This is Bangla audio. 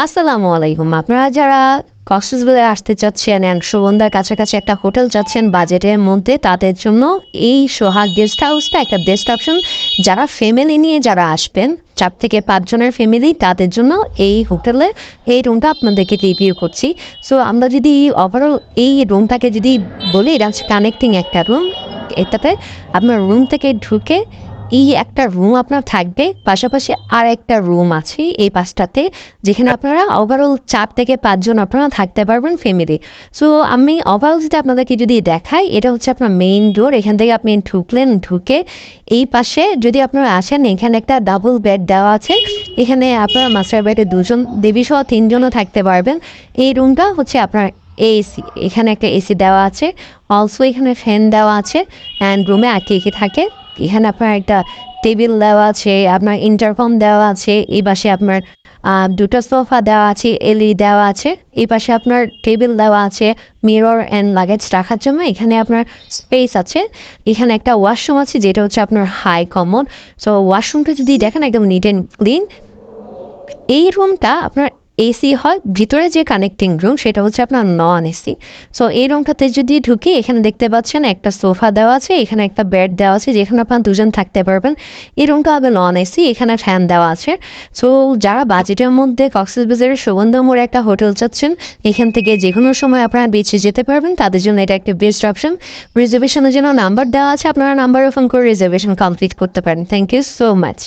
আসসালামু আলাইকুম। আপনারা যারা কক্সবাজারে আসতে চাচ্ছেন অ্যান্ড সুগন্ধার কাছাকাছি একটা হোটেল চাচ্ছেন বাজেটের মধ্যে, তাদের জন্য এই সোহাগ গেস্ট হাউসটা একটা বেস্ট অপশন। যারা ফ্যামিলি নিয়ে যারা আসবেন 4 থেকে 5 জনের ফ্যামিলি, তাদের জন্য এই হোটেলে এই রুমটা আপনাদেরকে রিভিউ করছি। সো আমরা যদি ওভারঅল এই রুমটাকে যদি বলি, এটা হচ্ছে কানেক্টিং একটা রুম। এটাতে আপনার রুম থেকে ঢুকে এই একটা রুম আপনার থাকবে, পাশাপাশি আর একটা রুম আছে এই পাশটাতে, যেখানে আপনারা ওভারঅল 4 থেকে 5 জন আপনারা থাকতে পারবেন ফ্যামিলি। সো আমি ওভারঅল যেটা আপনাদেরকে যদি দেখাই, এটা হচ্ছে আপনার মেইন ডোর। এখান থেকে আপনি ঢুকলেন, ঢুকে এই পাশে যদি আপনারা আসেন, এখানে একটা ডাবল বেড দেওয়া আছে। এখানে আপনারা মাস্টার বেডে 2 জন, দেবী সহ 3 জনও থাকতে পারবেন। এই রুমটা হচ্ছে আপনার এসি, এখানে একটা এসি দেওয়া আছে, অলসো এখানে ফ্যান দেওয়া আছে। অ্যান্ড রুমে একে থাকে, এখানে আপনার একটা টেবিল দেওয়া আছে, আপনার ইন্টারকম দেওয়া আছে। এই পাশে আপনার দুটো সোফা দেওয়া আছে, এলইডি দেওয়া আছে। এই পাশে আপনার টেবিল দেওয়া আছে মিরর অ্যান্ড লাগেজ রাখার জন্য। এখানে আপনার স্পেস আছে। এখানে একটা ওয়াশরুম আছে, যেটা হচ্ছে আপনার হাই কমন। সো ওয়াশরুমটা যদি দেখেন, একদম নিট অ্যান্ড ক্লিন। এই রুমটা আপনার এসি হয়, ভিতরে যে কানেক্টিং রুম সেটা হচ্ছে আপনার নন এসি। সো এই রুমটাতে যদি ঢুকি, এখানে দেখতে পাচ্ছেন একটা সোফা দেওয়া আছে, এখানে একটা বেড দেওয়া আছে, যেখানে আপনার 2 জন থাকতে পারবেন। এই রুমটা হবে নন এসি, এখানে ফ্যান দেওয়া আছে। সো যারা বাজেটের মধ্যে কক্সবাজারের সুগন্ধমোড়ে একটা হোটেল চাচ্ছেন, এখান থেকে যে কোনো সময় আপনারা বেঁচে যেতে পারবেন, তাদের জন্য এটা একটা বেস্ট অপশন। রিজার্ভেশনের জন্য নাম্বার দেওয়া আছে, আপনারা নাম্বারে ফোন করে রিজার্ভেশন কমপ্লিট করতে পারেন। Thank you so much.